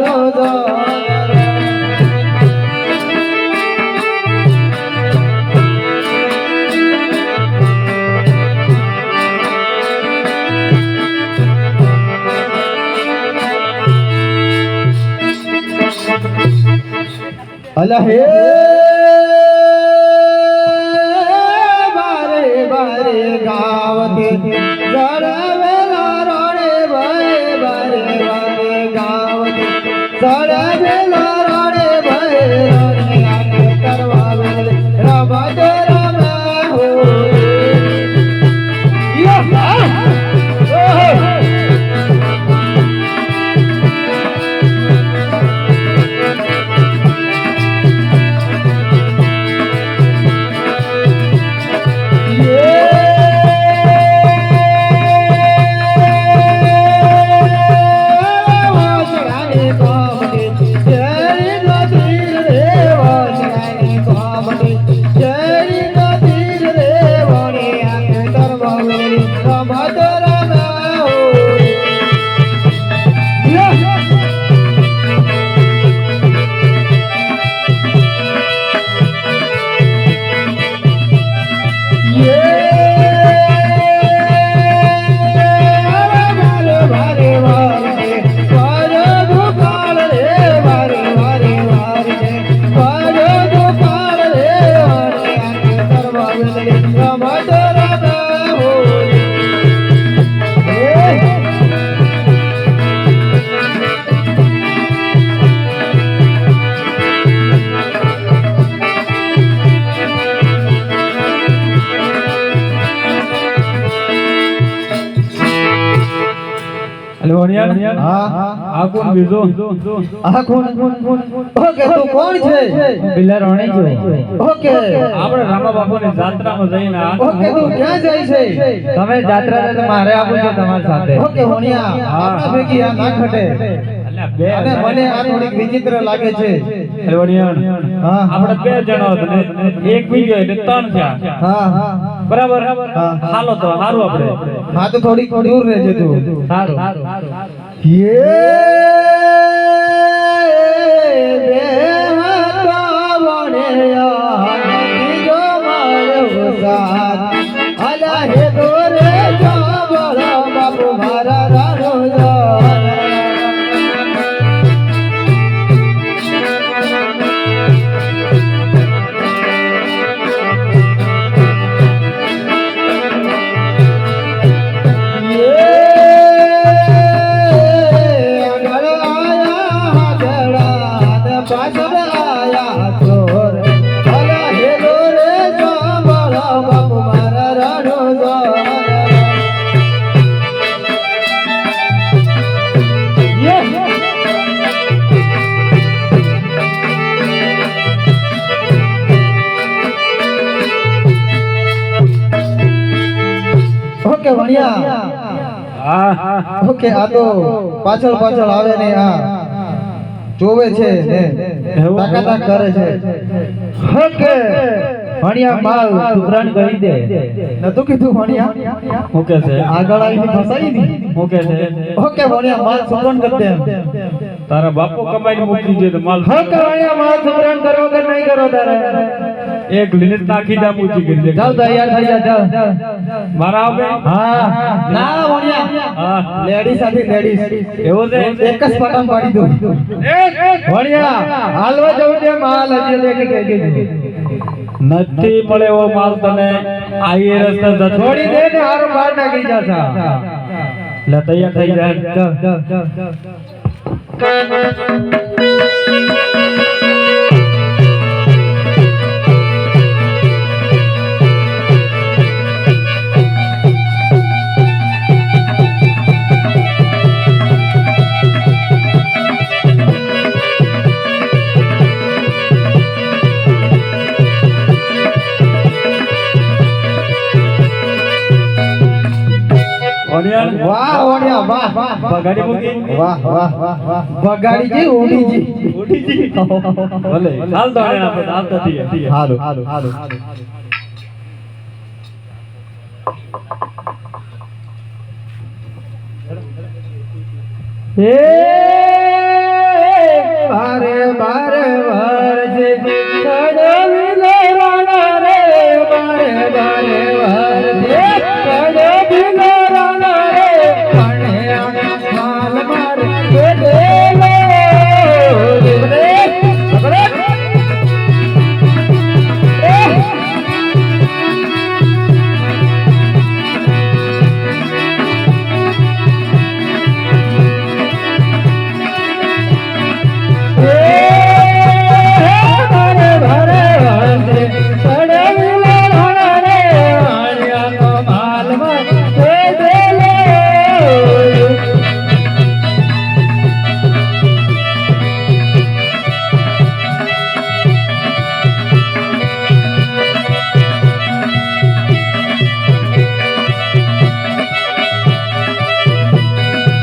રાણો જો અલા હે બારે બારે ગાવતી જડવેલા રોડે ભાઈ બારે બારે ગાવતી જડવેલા રોડે ભાઈ રોડે કરવા વેલે રમત રમે હો મારે આવું છે તમારી સાથે ઓકે હોણિયા ભેગી આ ના ખટે અને મને આ થોડીક વિચિત્ર લાગે છે આપણે બે જણા હતા એક બીજો એટલે ત્રણ થયા બરાબર હાલો તો સારું આપણે હા તો થોડીક દૂર રહેજો તું સારું બાપુ મારા રાણો ઓકે ભણ્યા ઓકે આ તો પાછળ પાછળ આવે ને આ જોવે છે ને તાકાત કરે છે ઓકે ભણ્યા માલ સુભરાન કરી દે નતું કીધું ભણ્યા ઓકે છે આગળ આવીને ફસાઈ દી ઓકે છે ઓકે ભણ્યા માલ સુભરાન કરી દે તારા બાપો કમાઈને મૂકી દે તો માલ ઓકે ભણ્યા માલ સુભરાન કરો કે નહીં કરો તારે એક લીલીત નાખી દા મૂકી કરી દે ચાલ તૈયાર થઈ જા ચાલ મારા આવે હા ના ભણ્યા હા લેડીઝ સાથે લેડીઝ એવું છે એક જ પટમ પાડી દો ભણ્યા હાલવા જવું છે માલ હજી લેકે કહી દેજો નથી મળે એવો માલ તને આઈ રસ્તે છોડી દે ને હારો બહાર નાખી જાસા લે તૈયાર થઈ જાય ચાલ વાહ ઓડિયા વાહ વાહ બગાડી મૂકી વાહ વાહ વાહ વાહ બગાડી જી ઉડીજી ભલે હાલ તો આપણે હાલ તો ઠીક છે હાલો હાલો એ